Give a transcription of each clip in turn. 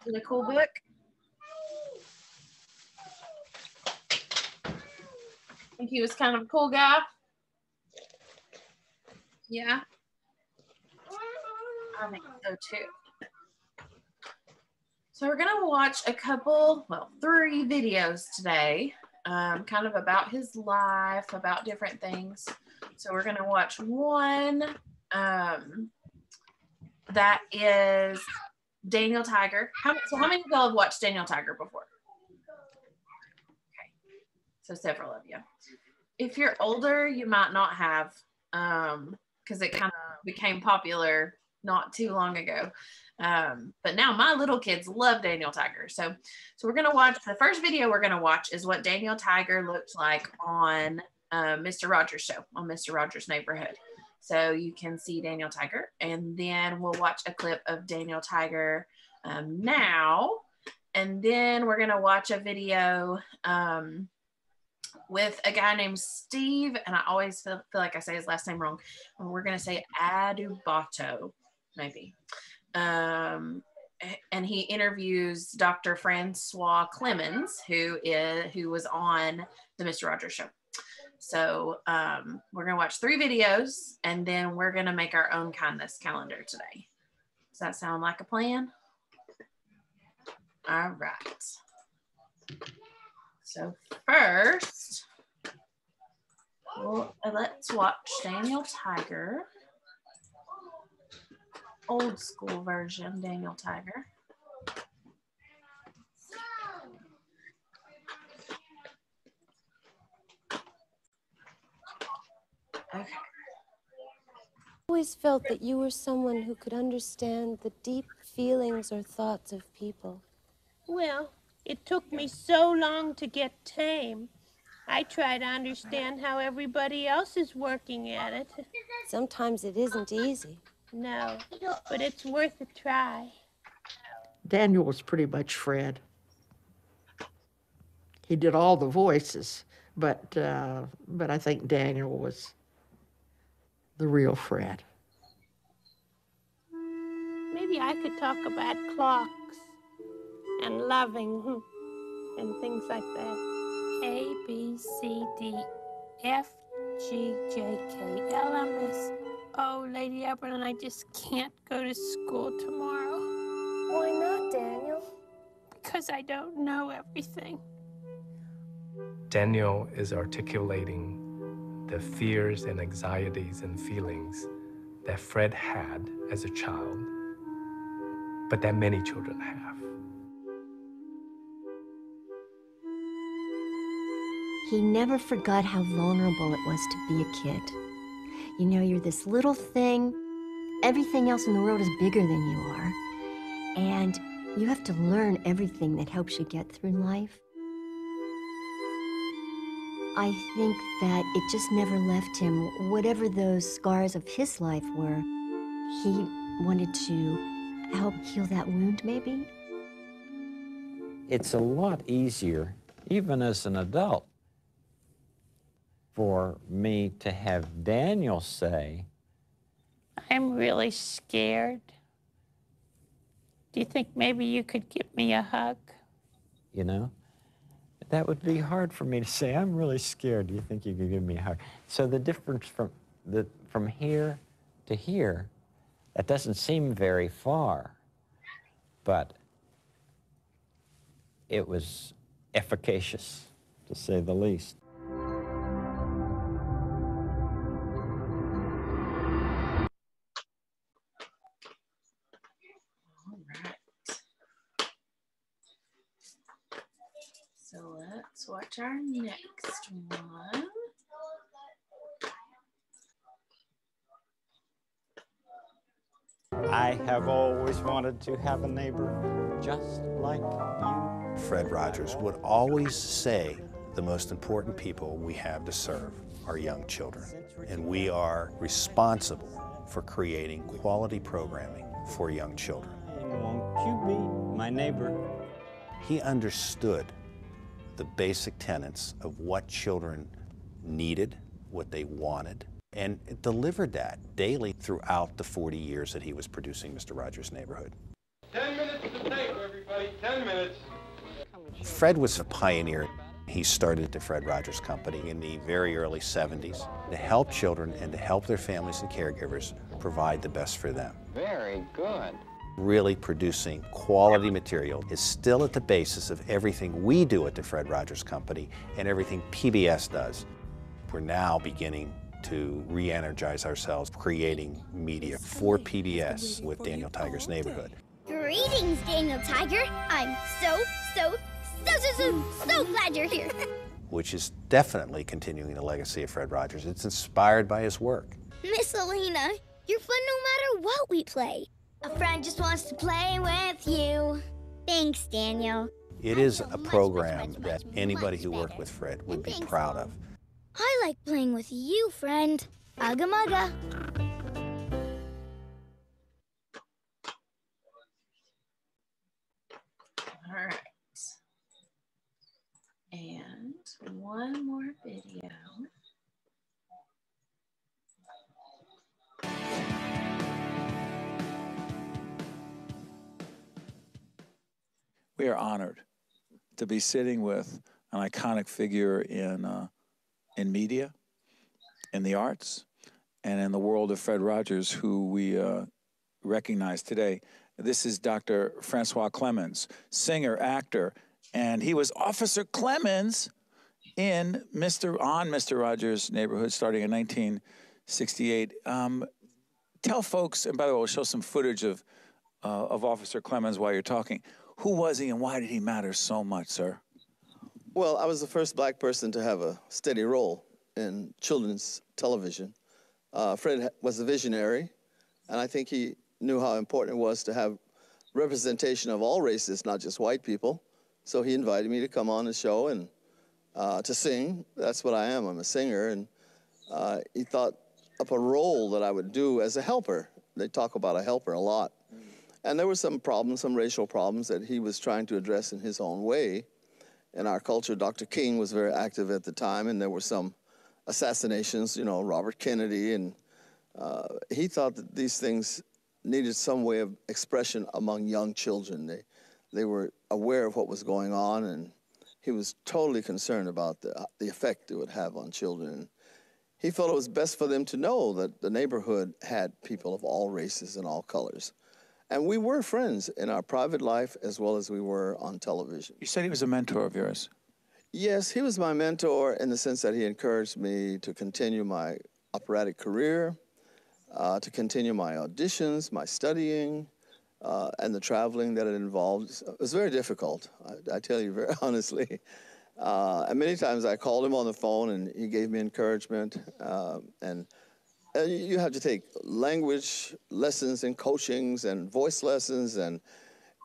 in a cool book. Think he was kind of a cool guy? Yeah. I think so too. So we're gonna watch a couple, well, 3 videos today, kind of about his life, about different things. So we're gonna watch one that is Daniel Tiger. So how many of y'all have watched Daniel Tiger before? Okay, so several of you. If you're older, you might not have, because it kind of became popular not too long ago. But now my little kids love Daniel Tiger. So we're going to watch, the first video we're going to watch is what Daniel Tiger looked like on Mr. Rogers' show, on Mr. Rogers' Neighborhood. So you can see Daniel Tiger, and then we'll watch a clip of Daniel Tiger now. And then we're going to watch a video with a guy named Steve, and I always feel like I say his last name wrong. We're going to say Adubato, maybe. And he interviews Dr. Francois Clemens, who was on the Mr. Rogers Show. So we're going to watch 3 videos, and then we're going to make our own kindness calendar today. Does that sound like a plan? All right. So first, let's watch Daniel Tiger. Old school version, Daniel Tiger. Okay. I always felt that you were someone who could understand the deep feelings or thoughts of people. Well, it took me so long to get tame. I try to understand how everybody else is working at it. Sometimes it isn't easy. No, but it's worth a try. Daniel was pretty much Fred. He did all the voices, but I think Daniel was the real Fred. Maybe I could talk about clocks and loving and things like that. A, B, C, D, F, G, J, K, L, M, S. Oh, Lady Eberlin, I just can't go to school tomorrow. Why not, Daniel? Because I don't know everything. Daniel is articulating the fears and anxieties and feelings that Fred had as a child, but that many children have. He never forgot how vulnerable it was to be a kid. You know, you're this little thing. Everything else in the world is bigger than you are. And you have to learn everything that helps you get through life. I think that it just never left him. Whatever those scars of his life were, he wanted to help heal that wound, maybe. It's a lot easier, even as an adult, for me to have Daniel say, I'm really scared. Do you think maybe you could give me a hug? you know? That would be hard for me to say, I'm really scared. Do you think you could give me a hug? So the difference from here to here, that doesn't seem very far, but it was efficacious, to say the least. So let's watch our next one. I have always wanted to have a neighbor just like you. Fred Rogers would always say the most important people we have to serve are young children. And we are responsible for creating quality programming for young children. Won't you be my neighbor? He understood the basic tenets of what children needed, what they wanted, and delivered that daily throughout the 40 years that he was producing Mr. Rogers' Neighborhood. 10 minutes to tape, everybody. everybody. 10 minutes. Fred was a pioneer. He started the Fred Rogers Company in the very early 70s to help children and to help their families and caregivers provide the best for them. Very good. Really producing quality material is still at the basis of everything we do at the Fred Rogers Company and everything PBS does. We're now beginning to re-energize ourselves, creating media for PBS with Daniel Tiger's Neighborhood. Greetings, Daniel Tiger. I'm so glad you're here. Which is definitely continuing the legacy of Fred Rogers. It's inspired by his work. Miss Alina, you're fun no matter what we play. A friend just wants to play with you. Thanks, Daniel. It is a program that anybody who worked with Fred would be proud of. I like playing with you, friend. Ugga mugga. All right. And one more video. We are honored to be sitting with an iconic figure in media, in the arts, and in the world of Fred Rogers, who we recognize today. This is Dr. Francois Clemmons, singer, actor, and he was Officer Clemmons in Mr. Rogers' Neighborhood starting in 1968. Tell folks, and by the way, we'll show some footage of Officer Clemmons while you're talking. Who was he and why did he matter so much, sir? Well, I was the first black person to have a steady role in children's television. Fred was a visionary, and I think he knew how important it was to have representation of all races, not just white people. So he invited me to come on the show and to sing. That's what I am. I'm a singer. And he thought up a role that I would do as a helper. They talk about a helper a lot. And there were some problems, some racial problems that he was trying to address in his own way. In our culture, Dr. King was very active at the time, and there were some assassinations, you know, Robert Kennedy, and he thought that these things needed some way of expression among young children. They were aware of what was going on, and he was totally concerned about the effect it would have on children. He felt it was best for them to know that the neighborhood had people of all races and all colors. And we were friends in our private life as well as we were on television. You said he was a mentor of yours. Yes, he was my mentor in the sense that he encouraged me to continue my operatic career, to continue my auditions, my studying, and the traveling that it involved. It was very difficult, I tell you very honestly. And many times I called him on the phone and he gave me encouragement. And you have to take language lessons and coachings and voice lessons, and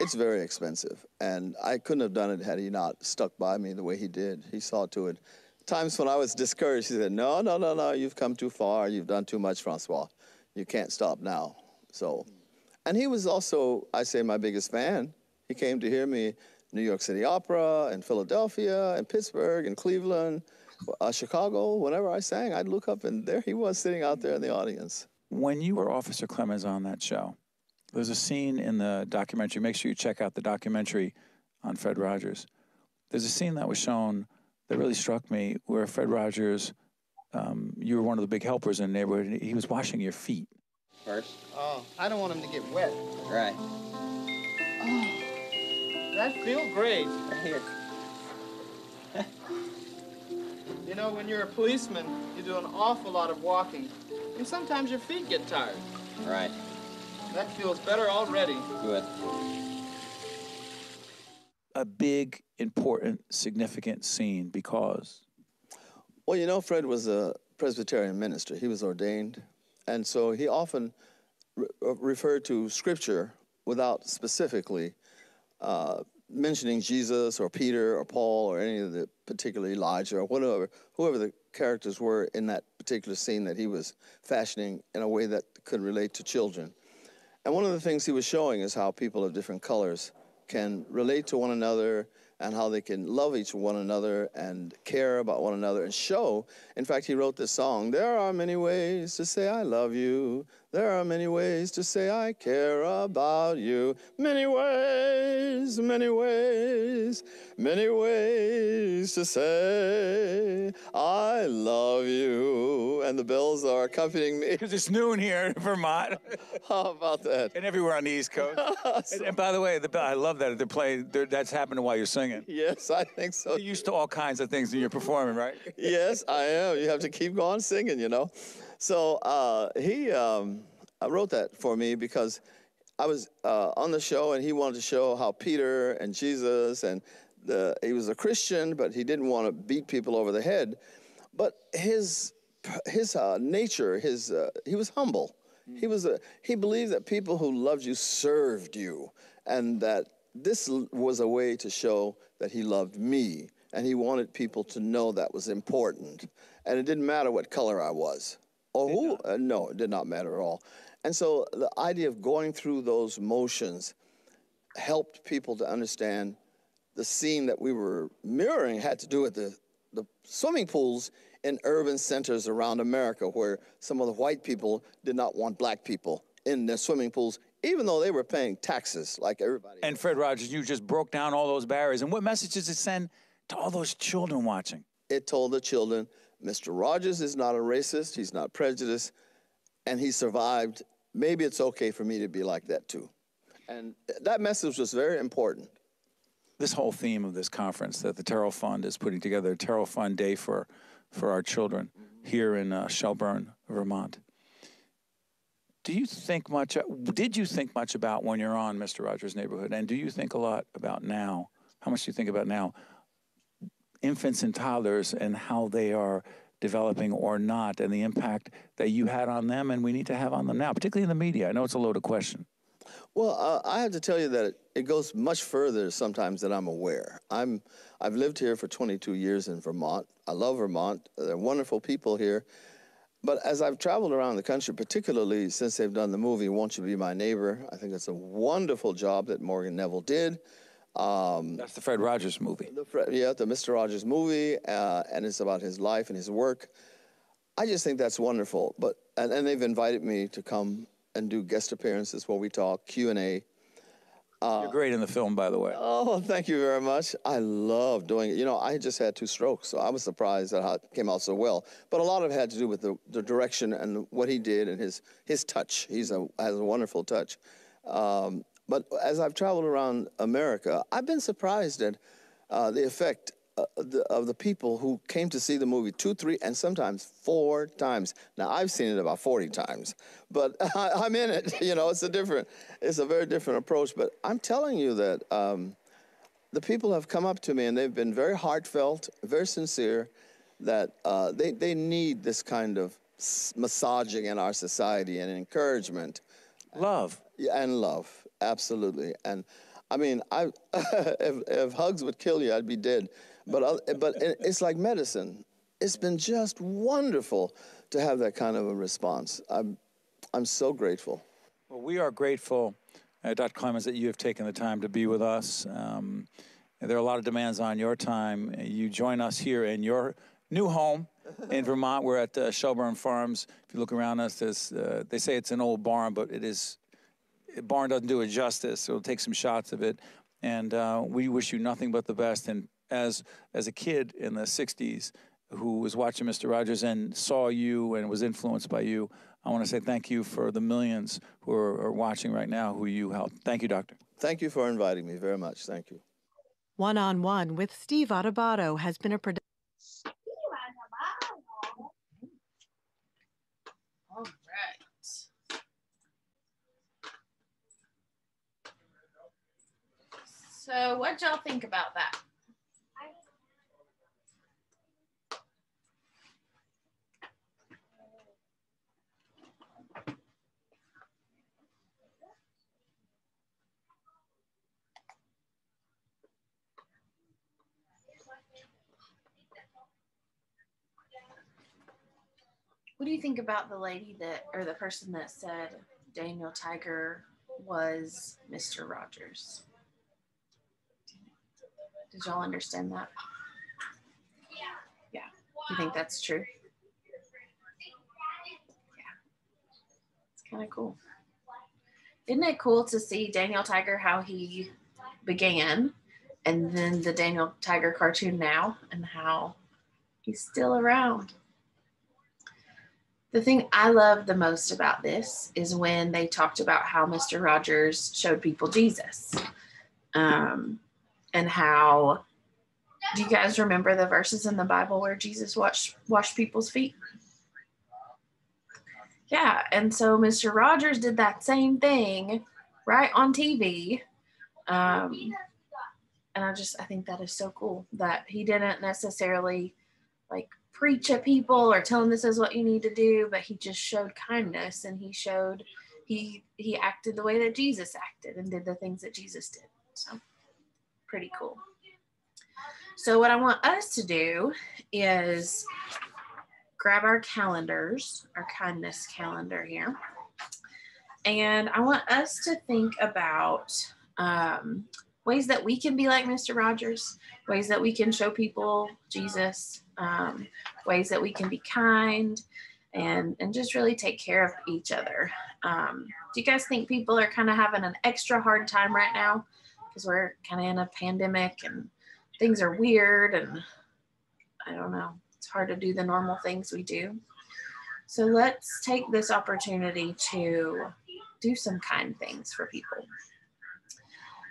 it's very expensive. And I couldn't have done it had he not stuck by me the way he did. He saw to it. Times when I was discouraged, he said, no, you've come too far. You've done too much, Francois. You can't stop now. So, and he was also, I say, my biggest fan. He came to hear me New York City Opera and Philadelphia and Pittsburgh and Cleveland, Chicago. Whenever I sang, I'd look up and there he was sitting out there in the audience. When you were Officer Clemmons on that show, there's a scene in the documentary. Make sure you check out the documentary on Fred Rogers. There's a scene that was shown that really struck me where Fred Rogers, you were one of the big helpers in the neighborhood, and he was washing your feet. First? Oh, I don't want him to get wet. Right. Oh, that feels great. Here. You know, when you're a policeman, you do an awful lot of walking, and sometimes your feet get tired. Right. That feels better already. Good. A big, important, significant scene because? Well, you know, Fred was a Presbyterian minister. He was ordained, and so he often referred to Scripture without specifically mentioning Jesus or Peter or Paul or any of the particular Elijah or whoever the characters were in that particular scene that he was fashioning in a way that could relate to children. And one of the things he was showing is how people of different colors can relate to one another and how they can love each one another and care about one another and show. In fact, he wrote this song, there are many ways to say I love you. There are many ways to say I care about you. Many ways, many ways, many ways to say I love you. And the bells are accompanying me. Because it's noon here in Vermont. How about that? And everywhere on the East Coast. and by the way, I love that they're playing. That's happening while you're singing. Yes, I think so. You're used to all kinds of things when you're performing, right? Yes, I am. You have to keep going singing, you know. So he wrote that for me because I was on the show and he wanted to show how Peter and Jesus and he was a Christian, but he didn't want to beat people over the head. But his nature, he was humble. He believed that people who loved you served you, and that this was a way to show that he loved me, and he wanted people to know that was important. And it didn't matter what color I was or who. No, it did not matter at all. And so the idea of going through those motions helped people to understand the scene that we were mirroring had to do with the swimming pools in urban centers around America, where some of the white people did not want black people in their swimming pools, even though they were paying taxes like everybody. And Fred Rogers, you just broke down all those barriers. And what message does it send to all those children watching? It told the children, Mr. Rogers is not a racist, he's not prejudiced, and he survived. Maybe it's okay for me to be like that too. And that message was very important. This whole theme of this conference that the Terrell Fund is putting together, a Terrell Fund Day for our children here in Shelburne, Vermont. Did you think much about when you're on Mr. Rogers' Neighborhood? And do you think a lot about now? How much do you think about now? Infants and toddlers and how they are developing or not, and the impact that you had on them and we need to have on them now, particularly in the media. I know it's a loaded question. Well, I have to tell you that it goes much further sometimes than I'm aware. I've lived here for 22 years in Vermont. I love Vermont. There are wonderful people here. But as I've traveled around the country, particularly since they've done the movie Won't You Be My Neighbor, I think it's a wonderful job that Morgan Neville did. That's the Fred Rogers movie. The Mr. Rogers movie, and it's about his life and his work. I just think that's wonderful. And they've invited me to come and do guest appearances where we talk, Q&A. You're great in the film, by the way. Oh, thank you very much. I love doing it. You know, I just had 2 strokes, so I was surprised at how it came out so well. But a lot of it had to do with the direction and what he did and his touch. He has a wonderful touch. But as I've traveled around America, I've been surprised at the effect of the people who came to see the movie 2, 3, and sometimes 4 times. Now, I've seen it about 40 times, but I'm in it. You know, it's a very different approach. But I'm telling you that the people have come up to me and they've been very heartfelt, very sincere, that they need this kind of massaging in our society and encouragement. Love. And love, absolutely. And I mean, if hugs would kill you, I'd be dead. But it's like medicine. It's been just wonderful to have that kind of a response. I'm so grateful. Well, we are grateful, Dr. Clemens, that you have taken the time to be with us. There are a lot of demands on your time. You join us here in your new home in Vermont. We're at Shelburne Farms. If you look around us, they say it's an old barn, but it is. Barn doesn't do it justice, so we'll take some shots of it. And we wish you nothing but the best. And as a kid in the 60s who was watching Mr. Rogers and saw you and was influenced by you, I want to say thank you for the millions who are watching right now who you helped. Thank you, Doctor. Thank you for inviting me very much. Thank you. One-on-One with Steve Adubato has been a production. All right. So what'd y'all think about that? What do you think about the lady or the person that said Daniel Tiger was Mr. Rogers? Did y'all understand that? Yeah. You think that's true? Yeah. It's kind of cool. Isn't it cool to see Daniel Tiger, how he began, and then the Daniel Tiger cartoon now, and how he's still around? The thing I love the most about this is when they talked about how Mr. Rogers showed people Jesus. And how, do you guys remember the verses in the Bible where Jesus washed people's feet? Yeah, and so Mr. Rogers did that same thing right on TV. And I think that is so cool that he didn't necessarily like preach at people or tell them this is what you need to do, but he just showed kindness, and he acted the way that Jesus acted and did the things that Jesus did. So pretty cool. So what I want us to do is grab our calendars, our kindness calendar here. And I want us to think about ways that we can be like Mr. Rogers, ways that we can show people Jesus, ways that we can be kind and just really take care of each other. Do you guys think people are kind of having an extra hard time right now? Because we're kind of in a pandemic and things are weird, and I don't know, it's hard to do the normal things we do. So let's take this opportunity to do some kind things for people.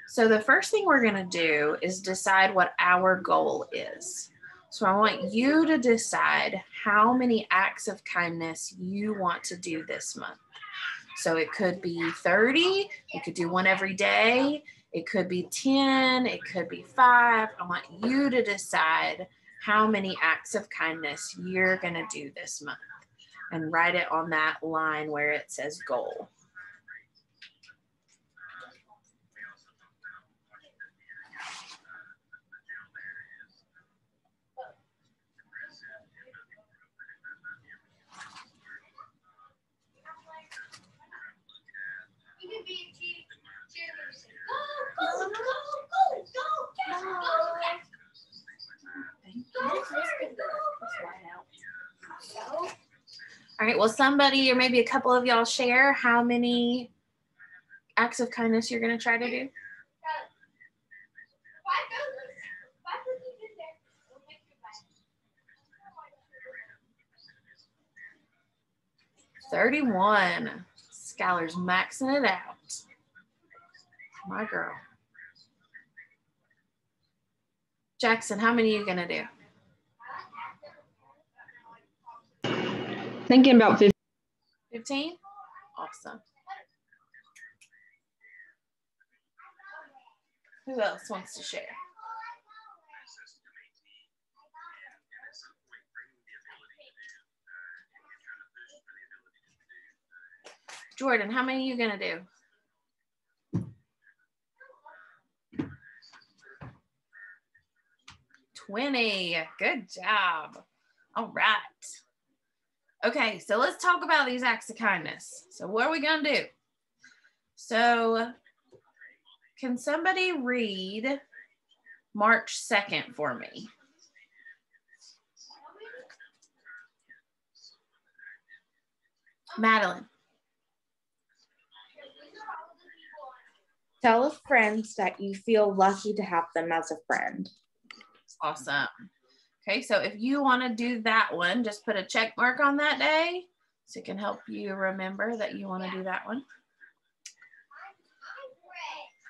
So the first thing we're going to do is decide what our goal is. So I want you to decide how many acts of kindness you want to do this month. So it could be 30, you could do one every day, it could be 10, it could be 5. I want you to decide how many acts of kindness you're going to do this month and write it on that line where it says goal. All right, well, somebody or maybe a couple of y'all share how many acts of kindness you're going to try to do. 31. Skylar's maxing it out. My girl. Jackson, how many are you going to do? Thinking about 15. 15? Awesome. Who else wants to share? Jordan, how many are you going to do? 20. Good job. All right. Okay, so let's talk about these acts of kindness. So what are we going to do? So can somebody read March 2nd for me? Madeline. Tell a friend that you feel lucky to have them as a friend. Awesome. Okay, so if you want to do that one, just put a check mark on that day so it can help you remember that you want to do that one.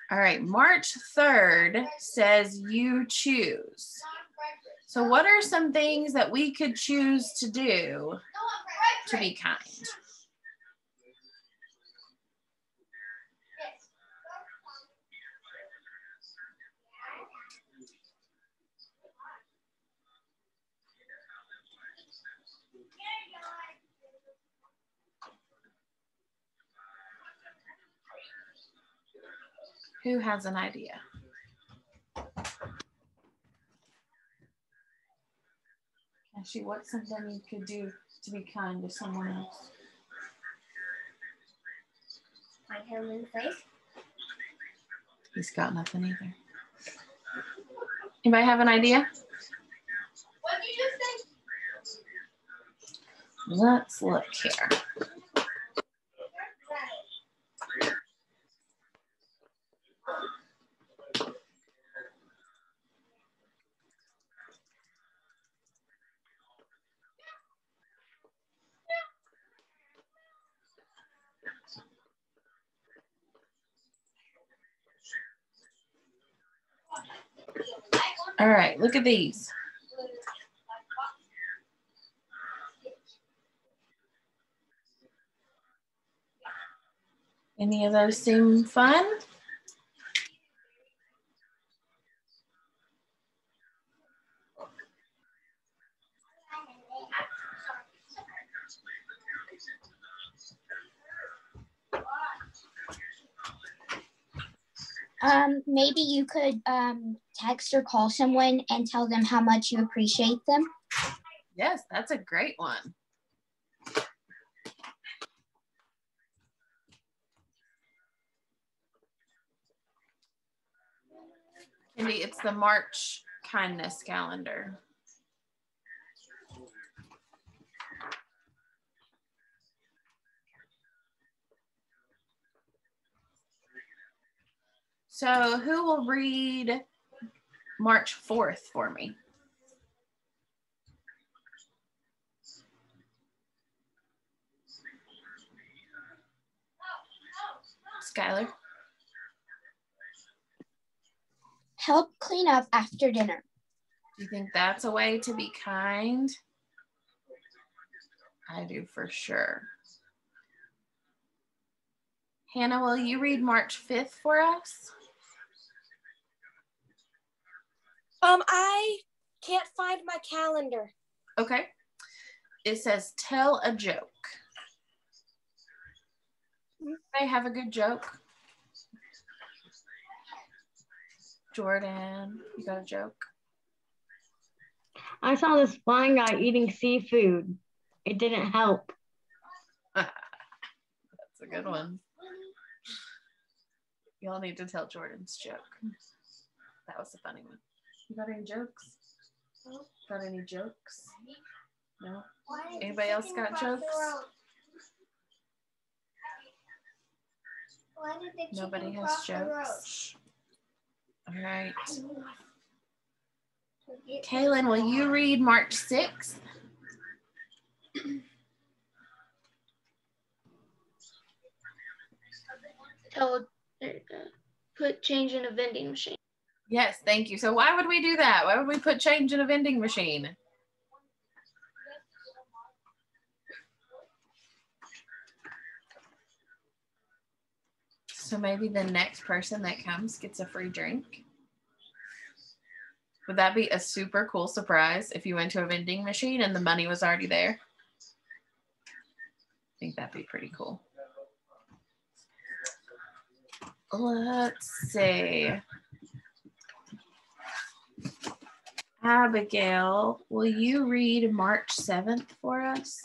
All right, March 3rd says you choose. So what are some things that we could choose to do to be kind? Who has an idea? Actually, what's something you could do to be kind to someone else? My hair in the face. He's got nothing either. Anybody have an idea? What did you say? Let's look here. All right, look at these. Any of those seem fun? Maybe you could text or call someone and tell them how much you appreciate them. Yes, that's a great one. Cindy, it's the March kindness calendar. So who will read March 4th for me? Skylar? Help clean up after dinner. Do you think that's a way to be kind? I do for sure. Hannah, will you read March 5th for us? I can't find my calendar. Okay. It says tell a joke. They have a good joke. Jordan, you got a joke? I saw this blind guy eating seafood. It didn't help. That's a good one. Y'all need to tell Jordan's joke. That was a funny one. You got any jokes? Got any jokes? No? Anybody else got jokes? Nobody has jokes. All right. Kaylin, will you read March 6th? Put change in a vending machine. Yes, thank you. So why would we do that? Why would we put change in a vending machine? So maybe the next person that comes gets a free drink. Would that be a super cool surprise if you went to a vending machine and the money was already there? I think that'd be pretty cool. Let's see. Abigail, will you read March 7th for us?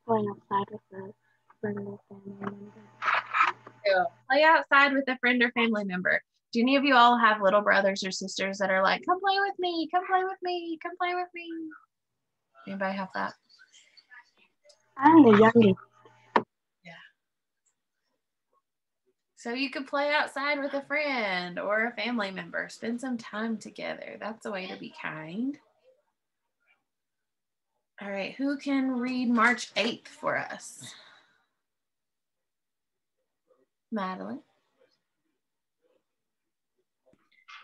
Going outside with a friend or family member. Play outside with a friend or family member. Do any of you all have little brothers or sisters that are like, come play with me, come play with me, come play with me? Anybody have that? I'm the youngest. Yeah. So you could play outside with a friend or a family member. Spend some time together. That's a way to be kind. All right, who can read March 8th for us? Madeline.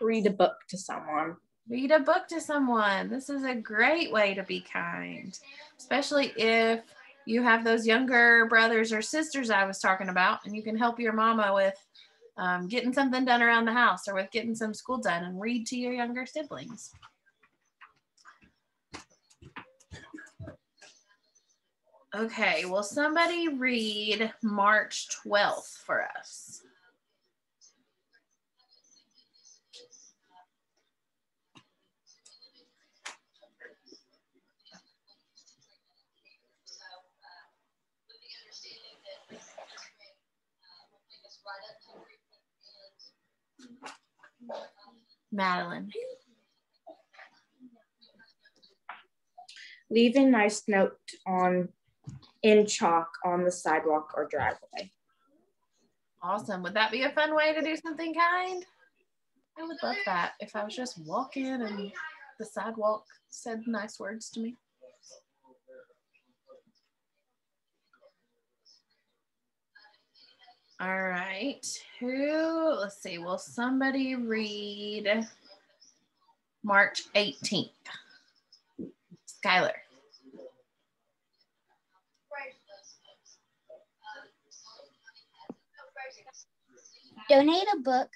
Read a book to someone. Read a book to someone. This is a great way to be kind, especially if you have those younger brothers or sisters I was talking about, and you can help your mama with getting something done around the house or with getting some school done, and read to your younger siblings. Okay, will somebody read March 12th for us? Madeline. Leave a nice note in chalk on the sidewalk or driveway. Awesome. Would that be a fun way to do something kind? I would love that if I was just walking and the sidewalk said nice words to me. All right. Let's see, will somebody read March 18th? Skylar. Donate a book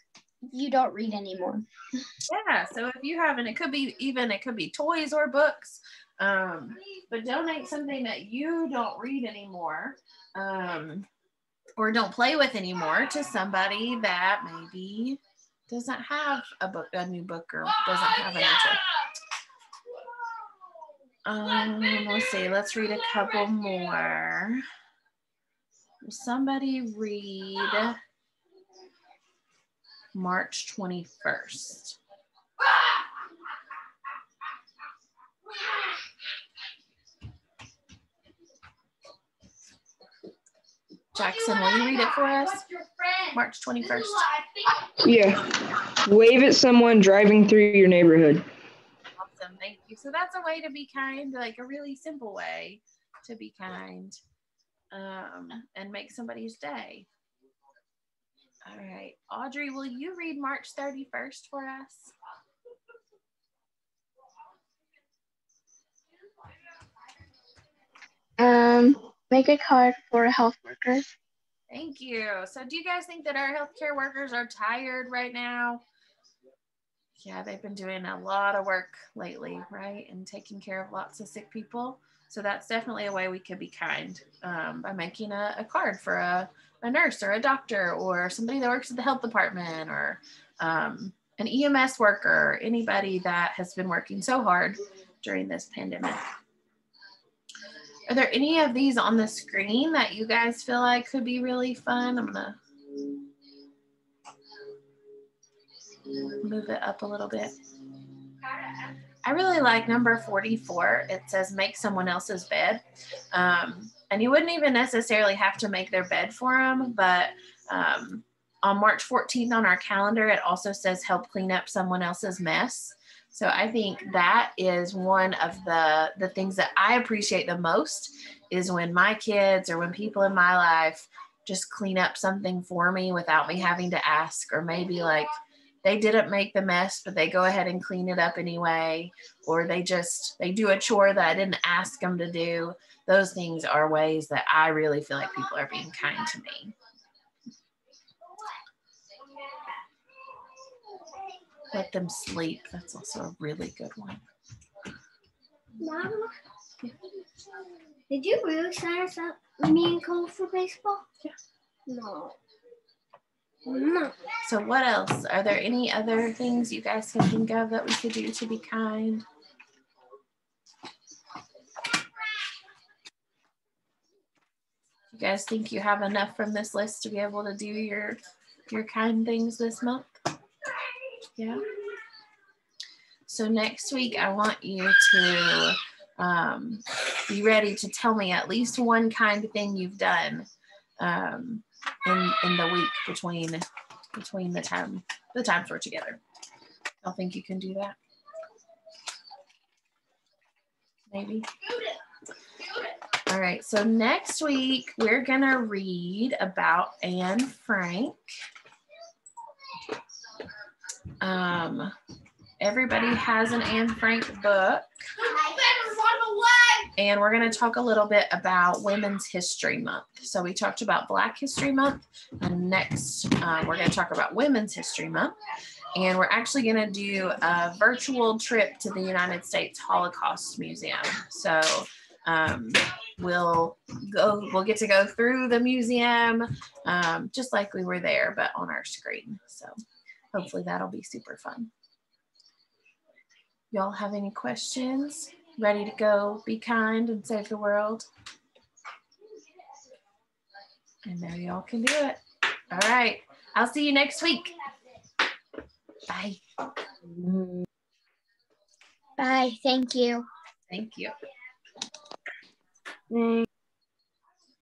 you don't read anymore. Yeah, so if you haven't, it could be toys or books, but donate something that you don't read anymore, or don't play with anymore, to somebody that maybe doesn't have a new book, or doesn't have an answer. Let's see, let's read a couple more. Will somebody read March 21st? Jackson, will you read it for us? March 21st. Yeah. Wave at someone driving through your neighborhood. Awesome, thank you. So that's a way to be kind, like a really simple way to be kind, and make somebody's day. All right, Audrey, will you read March 31st for us? Make a card for a health worker. Thank you. So do you guys think that our healthcare workers are tired right now? Yeah, they've been doing a lot of work lately, right? And taking care of lots of sick people. So that's definitely a way we could be kind, by making a card for a nurse or a doctor or somebody that works at the health department, or an EMS worker, anybody that has been working so hard during this pandemic. Are there any of these on the screen that you guys feel like could be really fun? I'm gonna move it up a little bit. I really like number 44. It says make someone else's bed. And you wouldn't even necessarily have to make their bed for them, but on March 14th on our calendar, it also says help clean up someone else's mess. So I think that is one of the things that I appreciate the most, is when my kids or when people in my life just clean up something for me without me having to ask, or maybe like they didn't make the mess, but they go ahead and clean it up anyway, or they do a chore that I didn't ask them to do. Those things are ways that I really feel like people are being kind to me. Let them sleep. That's also a really good one. Mom, did you really sign us up, me and Cole, for baseball? Yeah. No. No. So what else? Are there any other things you guys can think of that we could do to be kind? You guys think you have enough from this list to be able to do your kind things this month? Yeah. So next week, I want you to be ready to tell me at least one kind thing you've done in the week between the times we're together. I think you can do that. Maybe. All right. So next week we're gonna read about Anne Frank. Everybody has an Anne Frank book. And we're going to talk a little bit about Women's History Month. So we talked about Black History Month, and next we're going to talk about Women's History Month. And we're actually going to do a virtual trip to the United States Holocaust Museum. So we'll get to go through the museum just like we were there, but on our screen. So hopefully that'll be super fun. Y'all have any questions? Ready to go be kind and save the world? I know y'all can do it. All right. I'll see you next week. Bye. Bye. Thank you. Thank you. Thanks.